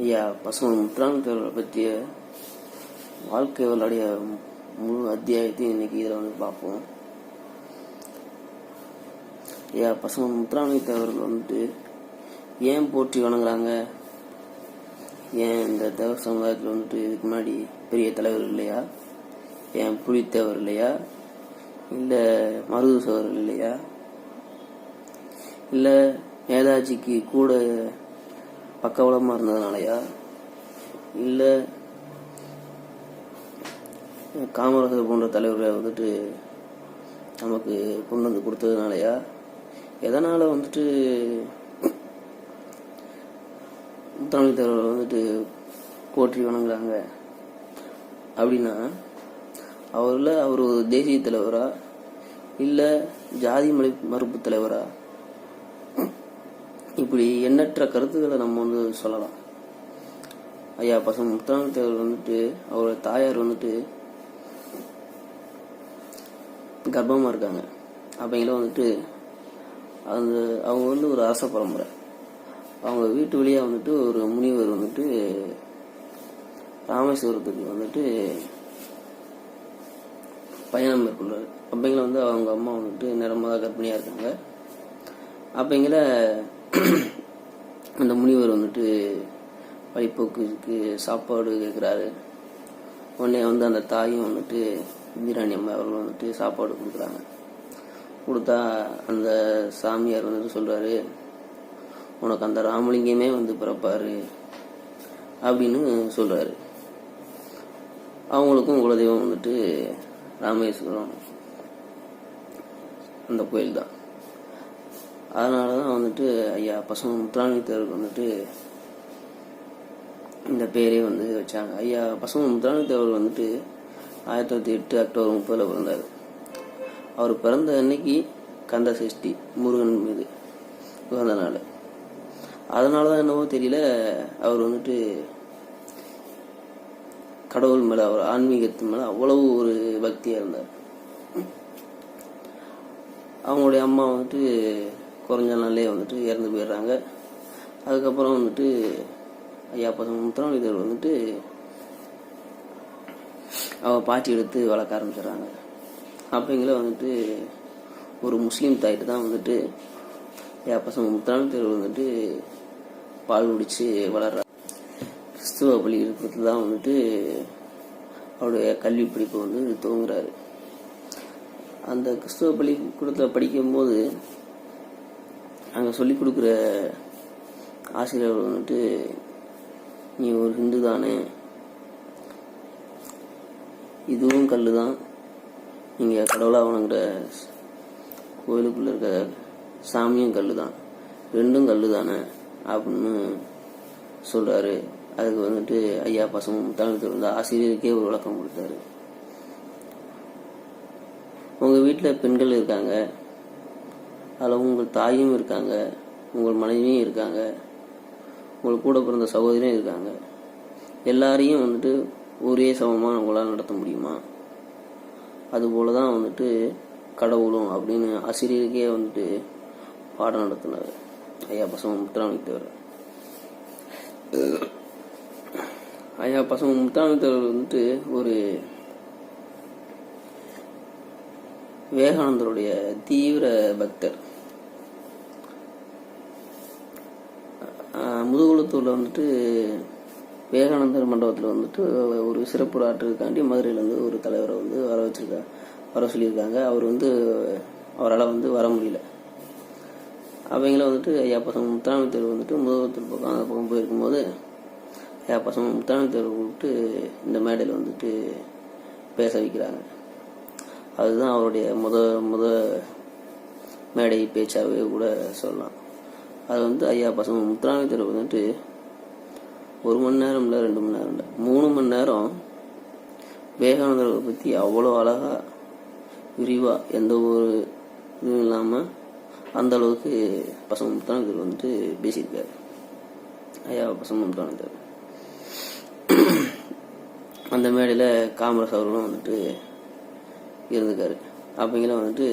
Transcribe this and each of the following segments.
ஐயா பசுமன் முத்துராமலிங்கத்தேவரை பற்றிய வாழ்க்கை வரலாடைய முழு அத்தியாயத்தையும் இன்னைக்கு இதில் வந்து பார்ப்போம். ஐயா பசுமன் முத்துராமலிங்கத்தேவர்கள் வந்துட்டு ஏன் போற்றி வணங்குறாங்க? ஏன் இந்த தேவர் சமுதாயத்தில் வந்துட்டு இதுக்கு முன்னாடி பெரிய தலைவர் இல்லையா? ஏன் புலித்தேவர் இல்லையா? இல்லை மருது சோழர்கள் இல்லையா? இல்லை நேதாஜிக்கு கூட பக்கபலமாக இருந்ததுனாலயா? இல்லை காமராஜர் போன்ற தலைவர்களை வந்துட்டு நமக்கு கொண்டு வந்து கொடுத்ததுனாலயா? எதனால் வந்துட்டு முத்துராமலிங்கத்தேவரை வந்துட்டு போற்றி வணங்குறாங்க அப்படின்னா, அவர் ஒரு தேசிய தலைவரா இல்லை ஜாதி மறுப்பு தலைவரா? இப்படி எண்ணற்ற கருத்துக்களை நம்ம வந்து சொல்லலாம். ஐயா பசுமன் முத்துராமலிங்கத்தேவர் வந்துட்டு அவரோட தாயார் வந்துட்டு கர்ப்பமாக இருக்காங்க. அப்படிங்கள வந்துட்டு அவங்க வந்து ஒரு அரச பரம்பரை. அவங்க வீட்டு வழியாக வந்துட்டு ஒரு முனிவர் வந்துட்டு ராமேஸ்வரத்துக்கு வந்துட்டு பயணம் மேற்கொள்றாரு. அப்படிங்கள வந்து அவங்க அம்மா வந்துட்டு நிறமாக கர்ப்பிணியாக இருக்காங்க. அப்படிங்கள அந்த முனிவர் வந்துட்டு வழிபோக்குக்கு சாப்பாடு கேட்குறாரு. உடனே வந்து அந்த தாயும் வந்துட்டு இந்திராணி அம்மா அவர்கள் வந்துட்டு சாப்பாடு கொடுக்குறாங்க. கொடுத்தா அந்த சாமியார் வந்துட்டு சொல்றாரு, உனக்கு அந்த ராமலிங்கமே வந்து பிறப்பாரு அப்படின்னு சொல்றாரு. அவங்களுக்கும் குலதெய்வம் வந்துட்டு ராமேஸ்வரம் அந்த கோயில் தான். அதனால தான் வந்துட்டு ஐயா பசுமன் முத்துராமலிங்கத்தேவருக்கு வந்துட்டு இந்த பேரே வந்து வச்சாங்க. ஐயா பசுமன் முத்துராமலிங்கத்தேவர் வந்துட்டு 1908 அக்டோபர் 30 பிறந்தார். அவர் பிறந்த அன்னைக்கு கந்த சஷ்டி முருகன் மீது பிறந்த நாள். அதனால தான் என்னவோ தெரியல, அவர் வந்துட்டு கடவுள் மேலே, அவர் ஆன்மீகத்து மேலே அவ்வளவு ஒரு பக்தியாக இருந்தார். அவங்களுடைய அம்மா வந்துட்டு குறைஞ்ச நாள்லேயே வந்துட்டு இறந்து போயிடுறாங்க. அதுக்கப்புறம் வந்துட்டு ஐயா பசுமன் முத்துராமலிங்கத்தேவர் வந்துட்டு அவள் பாட்டி எடுத்து வளர்க்க ஆரம்பிச்சிடுறாங்க. அப்படிங்கிற வந்துட்டு ஒரு முஸ்லீம் தாயிட்டு தான் வந்துட்டு ஐயா பசுமன் முத்துராமலிங்கத்தேவர் வந்துட்டு பால் குடிச்சு வளர்றாரு. கிறிஸ்துவ பள்ளிக்கூடத்தில் தான் வந்துட்டு அவருடைய கல்வி படிப்பை வந்து துவங்குறாரு. அந்த கிறிஸ்துவ பள்ளிக்கூடத்தில் படிக்கும்போது அங்கே சொல்லிக் கொடுக்குற ஆசிரியர் வந்துட்டு, நீ ஒரு ஹிந்து தானே, இதுவும் கல் தான், நீங்கள் கடவுளாக வணங்குற கோயிலுக்குள்ளே இருக்க சாமியும் கல் தான், ரெண்டும் கல் தானே அப்படின்னு சொல்கிறாரு. அதுக்கு வந்துட்டு ஐயா பசுமன் முத்துராமலிங்கத்தேவர் வந்து ஆசிரியருக்கே ஒரு விளக்கம் கொடுத்தாரு. உங்கள் வீட்டில் பெண்கள் இருக்காங்க, அதில் உங்கள் தாயும் இருக்காங்க, உங்கள் மனைவியும் இருக்காங்க, உங்கள் கூட பிறந்த சகோதரியும் இருக்காங்க. எல்லாரையும் வந்துட்டு ஒரே சமமாக உங்களால் நடத்த முடியுமா? அதுபோல தான் வந்துட்டு கடவுளும் அப்படின்னு ஆசிரியருக்கே வந்துட்டு பாடம் நடத்தினார் ஐயா பசுமன் முத்துராமலிங்கத்தேவர். ஐயா பசுமன் முத்துராமலிங்கத்தேவர் வந்துட்டு ஒரு விவேகானந்தருடைய தீவிர பக்தர். முதுகுளத்தூரில் வந்துட்டு விவேகானந்தர் மண்டபத்தில் வந்துட்டு ஒரு சிறப்பு ஆற்றுக்காண்டி மதுரையிலேருந்து ஒரு தலைவரை வந்து வர சொல்லியிருக்காங்க. அவர் வந்து அவரால் வந்து வர முடியல. அவங்கள வந்துட்டு ஐயா பசுமன் முத்துராமலிங்கத்தேவர் வந்துட்டு முதுகுளத்தூர் பக்கம் அந்த பக்கம் போயிருக்கும்போது ஐயா பசுமன் முத்துராமலிங்கத்தேவர் கூப்பிட்டு இந்த மேடையில் வந்துட்டு பேச வைக்கிறாங்க. அதுதான் அவருடைய முத மேடை பேச்சாகவே கூட சொல்லலாம். அது வந்து ஐயா பசுமன் முத்துராமலிங்கத்தேவர் வந்துட்டு 1 மணி நேரம் இல்லை, 2 மணி நேரம் இல்லை, 3 மணி நேரம் விவேகானந்தரை பற்றி அவ்வளோ அழகாக விரிவாக எந்த ஒரு இதுவும் இல்லாமல் அந்த அளவுக்கு பசுமன் முத்துராமலிங்கத்தேவர் வந்துட்டு பேசியிருக்காரு. ஐயா பசுமன் முத்துராமலிங்கத்தேவர் அந்த மேடையில் காமராஜ் அவர்களும் வந்துட்டு இருந்திருக்காரு. அப்படிங்கிற வந்துட்டு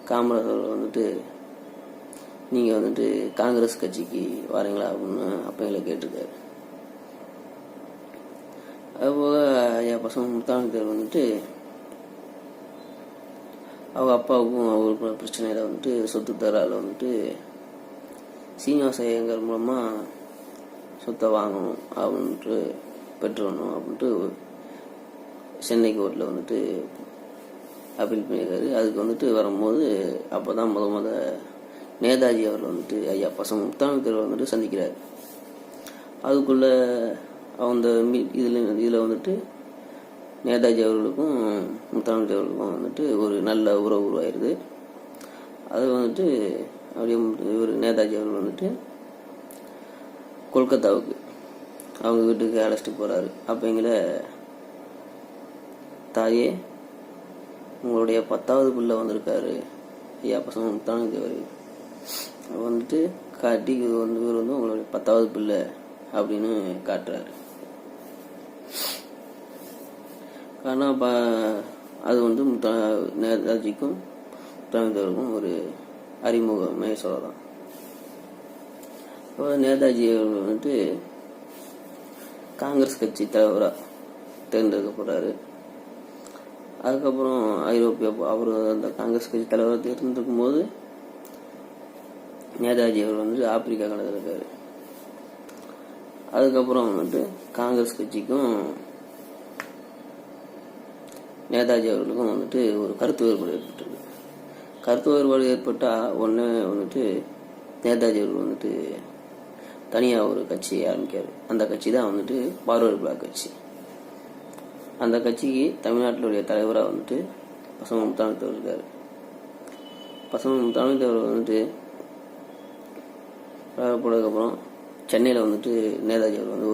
காமராஜ் அவர்கள் வந்துட்டு நீங்கள் வந்துட்டு காங்கிரஸ் கட்சிக்கு வரீங்களா அப்படின்னு அப்பைங்களை கேட்டிருக்காரு. அதுபோக ஐயா பசங்க முத்தானத்தேவர் வந்துட்டு அவங்க அப்பாவுக்கும் அவருக்கும் பிரச்சனையில் வந்துட்டு சொத்து தரால வந்துட்டு சீனிவாச ஐயங்கார் மூலமாக சொத்தை வாங்கணும் அப்படின்ட்டு பெற்றுடணும் அப்படின்ட்டு சென்னை கோர்ட்டில் வந்துட்டு அப்பீல் பண்ணியிருக்காரு. அதுக்கு வந்துட்டு வரும்போது அப்போ தான் முத நேதாஜி அவர்கள் வந்துட்டு ஐயா பசங்க முத்தானத்தேவர் வந்துட்டு சந்திக்கிறார். அதுக்குள்ளே அந்த இதில் வந்துட்டு நேதாஜி அவர்களுக்கும் முத்தானத்தேவர் அவர்களுக்கும் வந்துட்டு ஒரு நல்ல உறவு உருவாயிருது. அது வந்துட்டு அப்படியே இவர் நேதாஜி அவர்கள் வந்துட்டு கொல்கத்தாவுக்கு அவங்க வீட்டுக்கு அழைச்சிட்டு போகிறாரு. அப்போங்கள தாயே, உங்களுடைய 10வது பிள்ளை வந்திருக்காரு ஐயா பசங்க முத்தானத்தேவர் வந்துட்டு காட்டி இவர் வந்து உங்களுடைய 10வது பிள்ளை அப்படின்னு காட்டுறாரு. காரணம் அது வந்து நேதாஜிக்கும் முத்தானத்தேவருக்கும் ஒரு அறிமுகமே சொல்லலாம். நேதாஜி அவர்கள் வந்துட்டு காங்கிரஸ் கட்சி தலைவராக தேர்ந்தெடுக்கப்படுறாரு. அதுக்கப்புறம் அவர் அந்த காங்கிரஸ் கட்சி தலைவராக தேர்ந்தெடுக்கும் போது நேதாஜி அவர் வந்துட்டு ஆப்பிரிக்கா கண்டத்தில் இருக்காரு. அதுக்கப்புறம் வந்துட்டு காங்கிரஸ் கட்சிக்கும் நேதாஜி அவர்களுக்கும் வந்துட்டு ஒரு கருத்து வேறுபாடு ஏற்பட்டது. கருத்து வேறுபாடு ஏற்பட்டால் ஒன்று வந்துட்டு நேதாஜி அவர்கள் வந்துட்டு தனியாக ஒரு கட்சியை ஆரம்பிக்காரு. அந்த கட்சி தான் வந்துட்டு பார்வர்டு பிளாக் கட்சி. அந்த கட்சிக்கு தமிழ்நாட்டிலுடைய தலைவராக வந்துட்டு பசங்க முத்தானத்தேவர் இருக்காரு. பசங்க முத்தானத்தேவர் வந்துட்டு போனதுக்கப்புறம் சென்னையில் வந்துட்டு நேதாஜி அவர் வந்து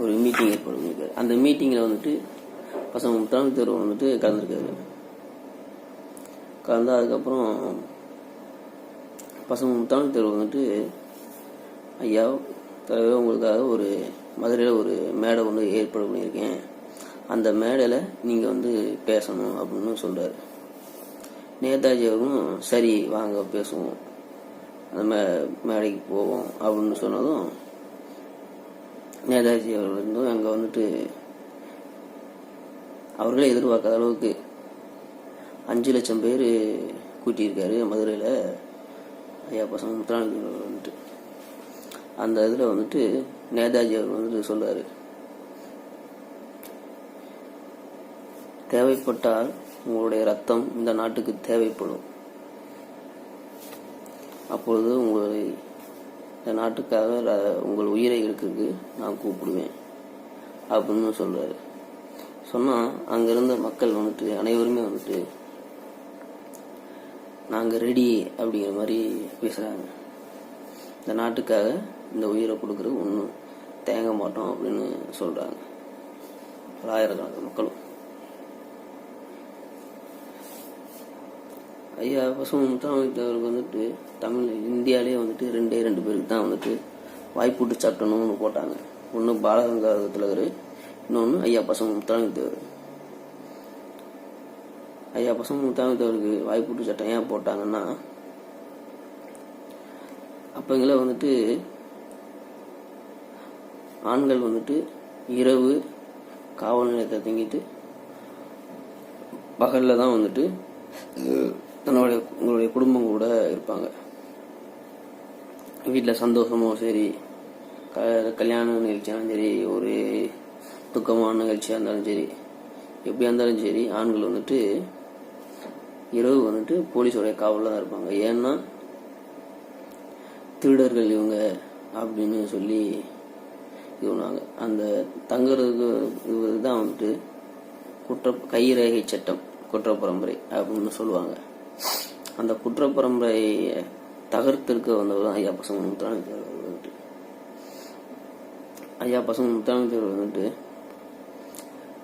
ஒரு மீட்டிங் ஏற்பாடு பண்ணியிருக்காரு. அந்த மீட்டிங்கில் வந்துட்டு பசங்க முத்தானத்தேவர் வந்துட்டு கலந்துருக்காரு. அதுக்கப்புறம் பசங்க முத்தானத்தேவர் வந்துட்டு ஐயா தலைவர், உங்களுக்காக ஒரு மதுரையில் ஒரு மேடை ஒன்று ஏற்பாடு பண்ணியிருக்கேன், அந்த மேடையில் நீங்கள் வந்து பேசணும் அப்படின்னு சொல்கிறார். நேதாஜி அவரும் சரி வாங்க பேசுவோம், அந்த மேடைக்கு போவோம் அப்படின்னு சொன்னதும் நேதாஜி அவர்கள் இருந்தும் அங்கே வந்துட்டு அவர்களே எதிர்பார்க்காத அளவுக்கு 5 லட்சம் பேர் கூட்டியிருக்காரு மதுரையில் ஐயா பசங்க முத்தானத்தேவர் வந்துட்டு. அந்த இதில் வந்துட்டு நேதாஜி அவர் வந்துட்டு சொல்றாரு, தேவைப்பட்டால் உங்களுடைய ரத்தம் இந்த நாட்டுக்கு தேவைப்படும், அப்பொழுது உங்களை இந்த நாட்டுக்காக உங்கள் உயிரை எடுக்கிறதுக்கு நான் கூப்பிடுவேன் அப்படின்னு சொல்றாரு. சொன்னால் அங்கிருந்த மக்கள் வந்துட்டு அனைவருமே வந்துட்டு நாங்கள் ரெடி அப்படிங்கிற மாதிரி பேசுகிறாங்க. இந்த நாட்டுக்காக இந்த உயிரை கொடுக்குறது ஒன்றும் தேங்க மாட்டோம் அப்படின்னு சொல்கிறாங்க ஆயிரக்கணக்கான மக்களும். ஐயா பசுமன் முத்தானத்தேவருக்கு வந்துட்டு இந்தியாவிலே வந்துட்டு 2 பேருக்கு தான் வந்துட்டு வாய்ப்பூட்டு சட்டம்னு ஒன்று போட்டாங்க. ஒன்று பாலகங்காதர திலகர், இன்னொன்று ஐயா பசுமன் முத்தானத்தேவர். ஐயா பசுமன் முத்தானத்தேவருக்கு வாய்ப்பூட்டு சட்டம் ஏன் போட்டாங்கன்னா, அப்போங்கள வந்துட்டு ஆண்கள் வந்துட்டு இரவு காவல் நிலையத்தை தங்கிட்டு பகலில் தான் வந்துட்டு உங்களுடைய குடும்பம் கூட இருப்பாங்க. வீட்டில் சந்தோஷமோ சரி, கல்யாண நிகழ்ச்சியாலும் சரி, ஒரு துக்கமான நிகழ்ச்சியாக இருந்தாலும் சரி, எப்படியா இருந்தாலும் சரி, ஆண்கள் வந்துட்டு இரவு வந்துட்டு போலீஸோடைய காவலில் தான் இருப்பாங்க. ஏன்னா திருடர்கள் இவங்க அப்படின்னு சொல்லி இதுனாங்க. அந்த தங்குறதுக்கு இதுதான் வந்துட்டு கைரேகை சட்டம், குற்றப்பரம்பரை அப்படின்னு சொல்லுவாங்க. அந்த குற்றப்பரம்பரையை தகர்த்திருக்க வந்தவர் தான் ஐயா பசங்க முத்தானத்தேவர் வந்துட்டு. ஐயா பசங்க முத்தானத்தேவர் வந்துட்டு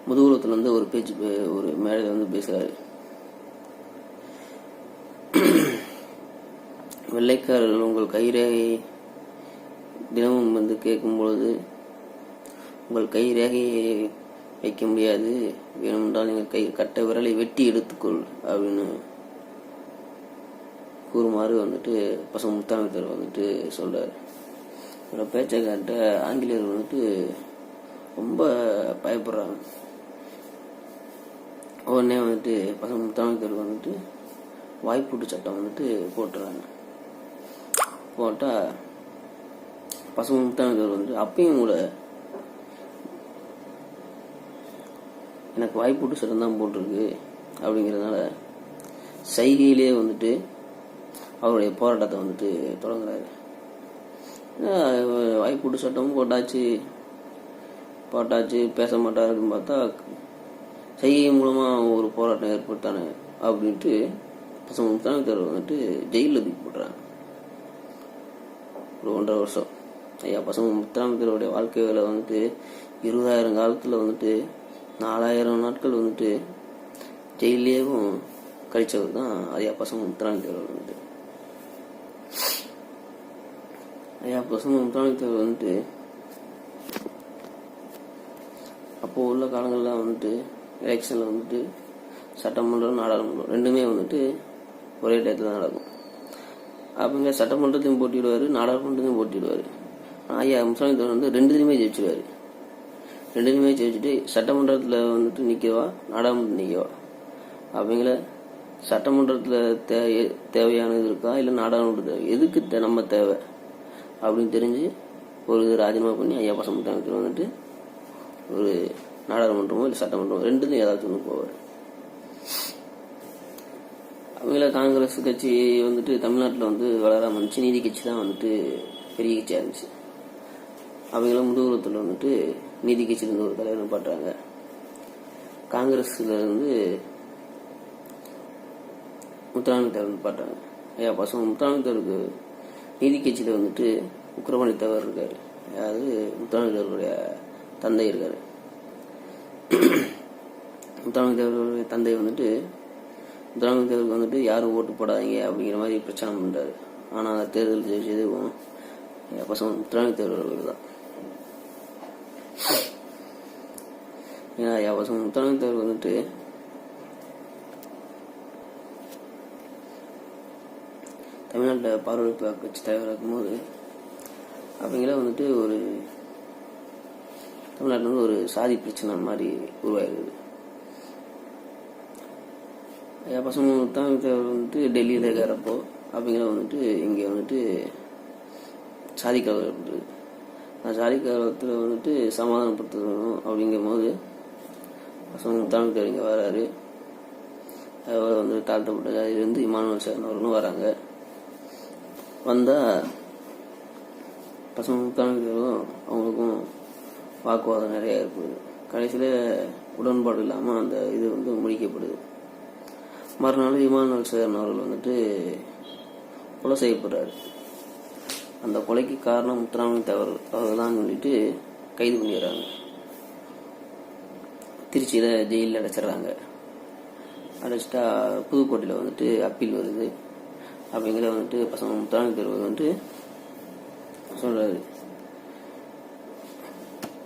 முதுகுலத்துல வந்து ஒரு மேடையில் வந்து பேசுறாரு. வெள்ளைக்காரர்கள் உங்கள் கைரேகை தினமும் வந்து கேட்கும் பொழுது உங்கள் கை ரேகையை வைக்க முடியாது, வேணுமென்றால் நீங்கள் கட்ட விரலை வெட்டி எடுத்துக்கொள் அப்படின்னு கூறுமாறு வந்துட்டு பசும முத்தாமித்தர் வந்துட்டு சொல்கிறார். இவரோட பேச்சை கேட்ட ஆங்கிலேயர்கள் வந்துட்டு ரொம்ப பயப்படுறாங்க. உடனே வந்துட்டு பசும முத்தாமித்தர் வந்துட்டு வாய்ப்பூட்டு சட்டம் வந்துட்டு போட்டுறாங்க. போட்டால் பசும முத்தாமித்தர் வந்துட்டு அப்பயும் கூட எனக்கு வாய்ப்பூட்டு சட்டம் தான் போட்டிருக்கு அப்படிங்கிறதுனால சைகையிலே வந்துட்டு அவருடைய போராட்டத்தை வந்துட்டு தொடங்குறாரு. வாய்ப்பூட்டு சட்டமும் போட்டாச்சு பேச மாட்டாருன்னு பார்த்தா சைகை மூலமாக ஒரு போராட்டம் ஏற்படுத்தானே அப்படின்ட்டு பசும முத்தாமித்தர் வந்துட்டு ஜெயிலில் தூக்கி போட்டுறாங்க. ஒரு 1.5 வருஷம் ஐயா பசும முத்தாமித்தருடைய வாழ்க்கையில் வந்துட்டு 20,000 காலத்தில் வந்துட்டு 4,000 நாட்கள் வந்துட்டு ஜெயிலேயும் கழிச்சவர் தான் ஐயா பசும முத்தாமித்தர் வந்துட்டு. ஐயா பசும முத்தாமித்தர் வந்துட்டு அப்போ உள்ள காலங்கள்லாம் வந்துட்டு எலெக்ஷனில் வந்துட்டு சட்டமன்றம் நாடாளுமன்றம் ரெண்டுமே வந்துட்டு ஒரே டயத்தில் தான் நடக்கும். அப்படிங்க சட்டமன்றத்தையும் போட்டிடுவார், நாடாளுமன்றத்தையும் போட்டிடுவார். ஐயா முத்தாமித்தர் வந்து ரெண்டுலையுமே ஜெயிச்சிடுவார். ரெண்டுலையுமே ஜெயிச்சுட்டு சட்டமன்றத்தில் வந்துட்டு நிற்கவா நாடாளுமன்றத்தில் நிற்கவா அப்படிங்கிற சட்டமன்றத்தில் தேவையானது இருக்கா இல்லை நாடாளுமன்ற தேவை எதுக்கு நம்ம தேவை அப்படின்னு தெரிஞ்சு ஒரு இது ராஜினாமா பண்ணி ஐயா பசும முத்தாமித்தர் வந்துட்டு ஒரு நாடாளுமன்றமோ இல்லை சட்டமன்றமோ ரெண்டுலையும் ஏதாச்சும் ஒன்று போவார். அவங்கள காங்கிரஸ் கட்சி வந்துட்டு தமிழ்நாட்டில் வந்து வளராம இருந்துச்சு. நீதி கட்சி தான் வந்துட்டு பெரிய கட்சியாக இருந்துச்சு. அவங்கள முதுகுலத்தில் வந்துட்டு நீதி கட்சியிலேருந்து ஒரு தலைவர் பாட்டுறாங்க. காங்கிரஸ்ல இருந்து முத்தாமித்தர் பாட்டுறாங்க. ஐயா பசும முத்தாமித்தருக்கு நீதி கட்சியில் வந்துட்டு உக்கிரமணி தேவர் இருக்காரு. அதாவது முத்தாமித்தருடைய தந்தை இருக்காரு. முத்தாமித்தருடைய தந்தை வந்துட்டு முத்தாமித்தருக்கு வந்துட்டு யாரும் ஓட்டு போடாதீங்க அப்படிங்கிற மாதிரி பிரச்சனை பண்றாரு. ஆனால் அந்த தேர்தல் ஜெயிச்சதும் பசும முத்தாமித்தர் தான். ஏன்னா ஐயா பசும முத்தாமித்தர் வந்துட்டு தமிழ்நாட்டில் பார்வையற்ற கட்சி தலைவராக இருக்கும்போது அவங்கள வந்துட்டு ஒரு தமிழ்நாட்டில் வந்து ஒரு சாதி பிரச்சனை மாதிரி உருவாயிருக்குது. ஐயா பசும முத்தாமித்தர் வந்துட்டு டெல்லியில் இருக்கிறப்போ அவங்கள வந்துட்டு இங்கே வந்துட்டு சாதி கலவரம் ஏற்படுது. அந்த சாதி கலவரத்தில் வந்துட்டு சமாதானப்படுத்தணும் அப்படிங்கும் போது பசும முத்தாமித்தர் இங்கே வராரு. அவர் வந்து தாழ்த்தப்பட்ட ஜாதியிலேருந்து இமானுவேல் சேர்ந்தவர்களும் வராங்க. வந்தால் பசும முத்தாமித்தரும் அவங்களுக்கும் வாக்குவாதம் நிறையா ஏற்படுது. கடைசியில் உடன்பாடு இல்லாமல் அந்த இது வந்து முடிக்கப்படுது. மறுநாள் இமானுவேல் சேகரன் அவர்கள் வந்துட்டு கொலை செய்யப்படுறாரு. அந்த கொலைக்கு காரணம் முத்துராமலிங்க அவர்கள் தான் சொல்லிட்டு கைது பண்ணிடுறாங்க. திருச்சியில் ஜெயிலில் அடைச்சிட்றாங்க. அடைச்சிட்டா புதுக்கோட்டையில் வந்துட்டு அப்பீல் வருது. அப்படிங்கிற வந்துட்டு பசங்க முத்துராமலிங்க வந்துட்டு சொல்றாரு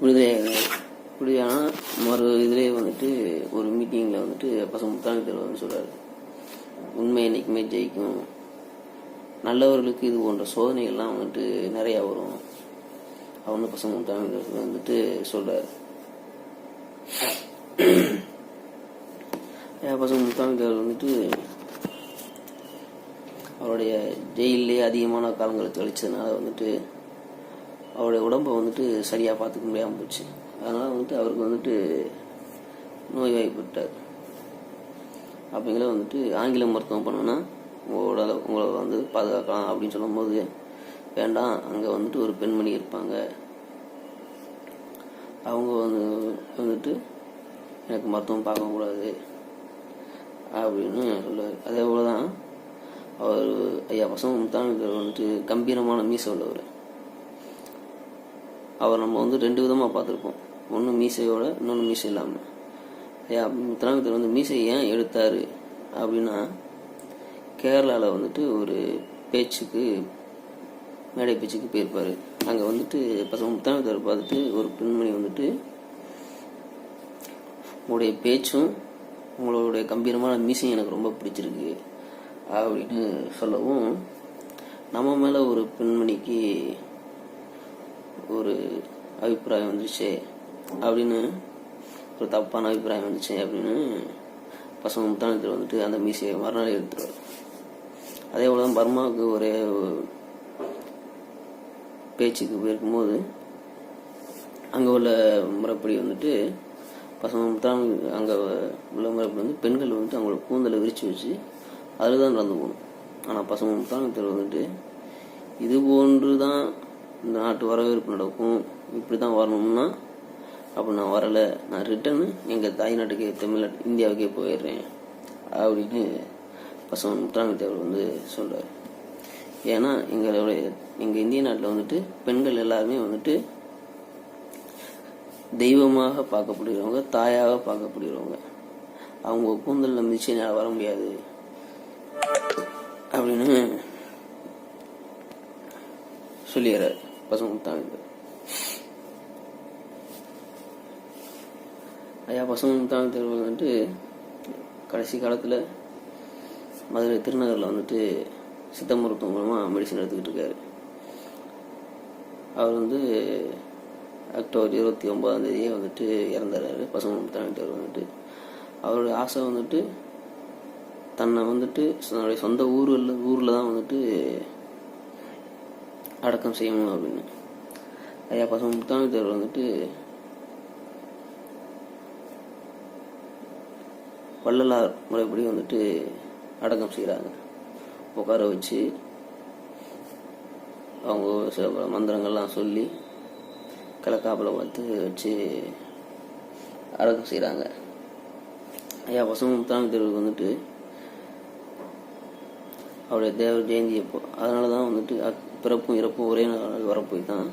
விடுதலையான மறு இதுலேயே வந்துட்டு ஒரு மீட்டிங்கில் வந்துட்டு பசங்க முத்துராமலிங்க வந்து சொல்றாரு, உண்மை என்னைக்குமே ஜெயிக்கும், நல்லவர்களுக்கு இது போன்ற சோதனைகள்லாம் வந்துட்டு நிறையா வரும் அவனு பசங்க முத்துராமலிங்க வந்துட்டு சொல்றாரு. பசங்க முத்துராமலிங்க வந்துட்டு அவருடைய ஜெயிலே அதிகமான காலங்களை கழிச்சதுனால வந்துட்டு அவருடைய உடம்பை வந்துட்டு சரியாக பார்த்துக்க முடியாமல் போச்சு. அதனால் வந்துட்டு அவருக்கு வந்துட்டு நோய் வாய்ப்பட்டார். அப்படிங்கிற வந்துட்டு ஆங்கில மருத்துவம் பண்ணோன்னா உங்களை வந்து பாதுகாக்கலாம் அப்படின்னு சொல்லும் போது, வேண்டாம், அங்கே வந்துட்டு ஒரு பெண்மணி இருப்பாங்க, அவங்க வந்துட்டு எனக்கு மருத்துவம் பார்க்கக்கூடாது அப்படின்னு சொல்லுவார். அதே போல் தான் அவர் ஐயா பசங்க முத்துராமலிங்க வந்துட்டு கம்பீரமான மீசை உள்ளவர். அவர் நம்ம வந்து ரெண்டு விதமாக பார்த்துருப்போம், ஒன்று மீசையோட, இன்னொன்று மீசை இல்லாமல். ஐயா முத்துராமலிங்க வந்து மீசை ஏன் எடுத்தார் அப்படின்னா, கேரளாவில் வந்துட்டு ஒரு பேச்சுக்கு, மேடை பேச்சுக்கு போயிருப்பார். அங்கே வந்துட்டு பசங்க முத்துராமலிங்க பார்த்துட்டு ஒரு பெண்மணி வந்துட்டு, உங்களுடைய பேச்சும் உங்களுடைய கம்பீரமான மீசையும் எனக்கு ரொம்ப பிடிச்சிருக்கு அப்படின்னு சொல்லவும், நம்ம மேலே ஒரு பெண்மணிக்கு ஒரு அபிப்பிராயம் வந்துருச்சு அப்படின்னு, ஒரு தப்பான அபிப்பிராயம் வந்துச்சு அப்படின்னு பசங்க முத்தானத்தில் வந்துட்டு அந்த மீசையை மறுநாள் எடுத்துருவார். அதே போல தான் பர்மாவுக்கு ஒரே பேச்சுக்கு போயிருக்கும்போது அங்கே உள்ள முறைப்படி வந்துட்டு பசங்க அங்கே உள்ள முறைப்படி வந்து பெண்கள் வந்துட்டு அவங்களோட கூந்தலை விரித்து வச்சு அதில் தான் நடந்து போகணும். ஆனால் பசங்க முத்தானத்தில் வந்துட்டு இது போன்று தான் இந்த நாட்டு வரவேற்பு நடக்கும், இப்படி தான் வரணும்னா அப்போ நான் வரலை, நான் ரிட்டர்னு எங்கள் தாய்நாட்டுக்கே தமிழ்நாட்டு இந்தியாவுக்கே போயிடுறேன் அப்படின்னு பசங்க முத்தானத்தேவர் வந்து சொல்கிறார். ஏன்னா எங்கள் இந்திய நாட்டில் வந்துட்டு பெண்கள் எல்லாருமே வந்துட்டு தெய்வமாக பார்க்கப்படுகிறவங்க, தாயாக பார்க்கப்படுகிறவங்க. அவங்க கூந்தல் நம்பிச்சு என்னால் வர முடியாது அப்படின்னு சொல்லிடுறாரு பசங்க முத்தானத்தேவர். ஐயா பசங்க முத்தானத்தேவர் வந்துட்டு கடைசி காலத்தில் மதுரை திருநகரில் வந்துட்டு சித்த மருத்துவம் மூலமாக மெடிசன் எடுத்துக்கிட்டு இருக்காரு. அவர் வந்து அக்டோபர் 29 வந்துட்டு இறந்துறாரு பசங்க முத்தானத்தேவர் வந்துட்டு. அவருடைய ஆசை வந்துட்டு தன்னை வந்துட்டு தன்னுடைய சொந்த ஊரில் தான் வந்துட்டு அடக்கம் செய்யணும் அப்படின்னு. ஐயா பசங்க முத்தானத்தேவர் வந்துட்டு வள்ளலார் முறைப்படி வந்துட்டு அடக்கம் செய்கிறாங்க. உட்கார வச்சு அவங்க சில மந்திரங்கள்லாம் சொல்லி கிழக்காப்பில் பார்த்து வச்சு அடக்கம் செய்கிறாங்க. ஐயா பசங்க முத்தானத்தேவருக்கு வந்துட்டு அவருடைய தேவர் ஜெயந்தி அப்போ, அதனால தான் வந்துட்டு பிறப்பும் இறப்பும் ஒரே நாள் வரப்போய் தான்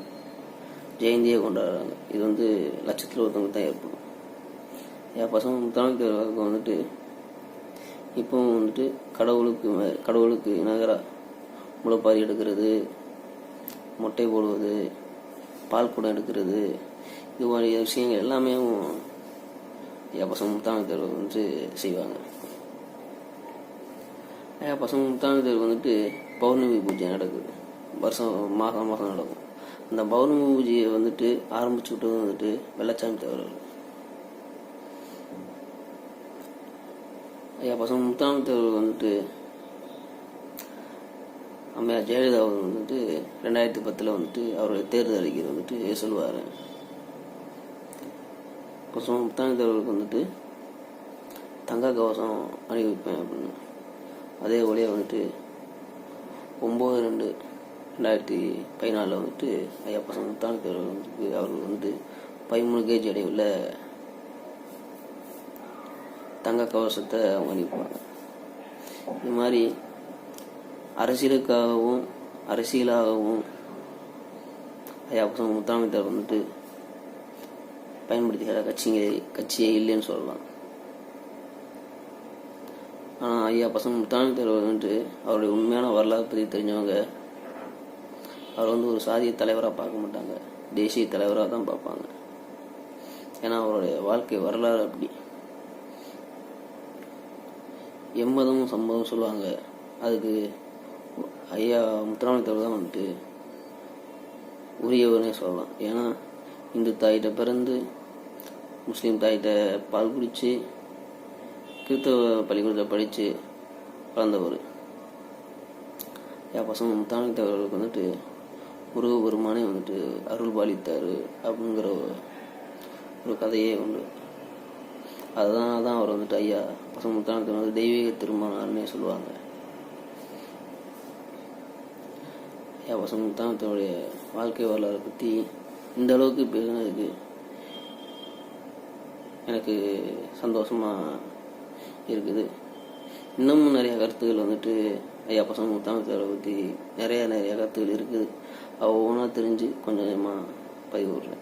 ஜெயந்தியை கொண்டாடுறாங்க. இது வந்து லட்சத்தில் ஒருத்தவங்க தான் ஏற்படும். ஐயா பசங்க முத்தானத்தேவருக்கு வந்துட்டு இப்போவும் வந்துட்டு கடவுளுக்கு நகராக முளைப்பாரி எடுக்கிறது, மொட்டை போடுவது, பால் குடம் எடுக்கிறது, இது மாதிரி விஷயங்கள் எல்லாமே ஐயா பசங்க முத்தானத்தேவர் வந்துட்டு செய்வாங்க. ஐயா பசங்க முத்தானத்தேவர் வந்துட்டு பௌர்ணமி பூஜை நடக்குது, மாதம் நடக்கும். அந்த பௌர்ணமி பூஜையை வந்துட்டு ஆரம்பிச்சு விட்டது வந்துட்டு வெள்ளச்சாமி தேவர்கள். ஐயா பசங்க முத்தானத்தேவர் வந்துட்டு அம்மையார் ஜெயலலிதா வந்துட்டு 2010 வந்துட்டு அவருடைய தேர்தல் அறிக்கை வந்துட்டு சொல்லுவார். பசங்க முத்தானத்தேவருக்கு வந்துட்டு தங்க கவசம் அணிவிப்பேன் அப்படின்னு. அதே போலே வந்துட்டு 9/2/2014 வந்துட்டு ஐயா பசங்க முத்தானத்தேவர் வந்துட்டு அவர்கள் வந்து 13 kg எடையுள்ள தங்க கவசத்தை அவங்க அணிவிப்பாங்க. இது மாதிரி அரசியலாகவும் ஐயா பசங்க முத்தானத்தேவர் வந்துட்டு பயன்படுத்திக்கிற கட்சியே இல்லைன்னு சொல்லலாம். ஆனால் ஐயா பசங்க முத்தானத்தேவர் வந்துட்டு அவருடைய உண்மையான வரலாறு பற்றி தெரிஞ்சவங்க அவர் வந்து ஒரு சாதிய தலைவராக பார்க்க மாட்டாங்க, தேசிய தலைவராக தான் பார்ப்பாங்க. ஏன்னா அவருடைய வாழ்க்கை வரலாறு அப்படி. எம்மதமும் சம்மதம் சொல்லுவாங்க, அதுக்கு ஐயா முத்தானத்தேவர் தான் வந்துட்டு உரியவனே சொல்லலாம். ஏன்னா இந்து தாயிட்ட பிறந்து முஸ்லீம் தாயிட்ட பால் குடித்து கிறிஸ்தவ பள்ளிக்கூடத்தில் படித்து வளர்ந்தவர். ஐயா பசங்க முத்தானத்தேவர்களுக்கு வந்துட்டு முருகபெருமானே வந்துட்டு அருள் பாலித்தார் அப்படிங்கிற ஒரு கதையே உண்டு. அதனால தான் அவர் வந்துட்டு ஐயா பசங்க முத்தானத்தேவர் வந்து தெய்வீக திருமணம்னே சொல்லுவாங்க. ஐயா பசங்க முத்தானத்தேவருடைய வாழ்க்கை வரலாறை பற்றி இந்த அளவுக்கு பேசுனதுக்கு எனக்கு சந்தோஷமாக இருக்குது. இன்னமும் நிறைய கருத்துக்கள் வந்துட்டு ஐயா பசங்க முத்தானத்தேவரை பற்றி நிறைய கருத்துக்கள் இருக்குது. ஒவ்வொன்றா தெரிஞ்சு கொஞ்சம் கொஞ்சமாக பதிவு விடுறேன்.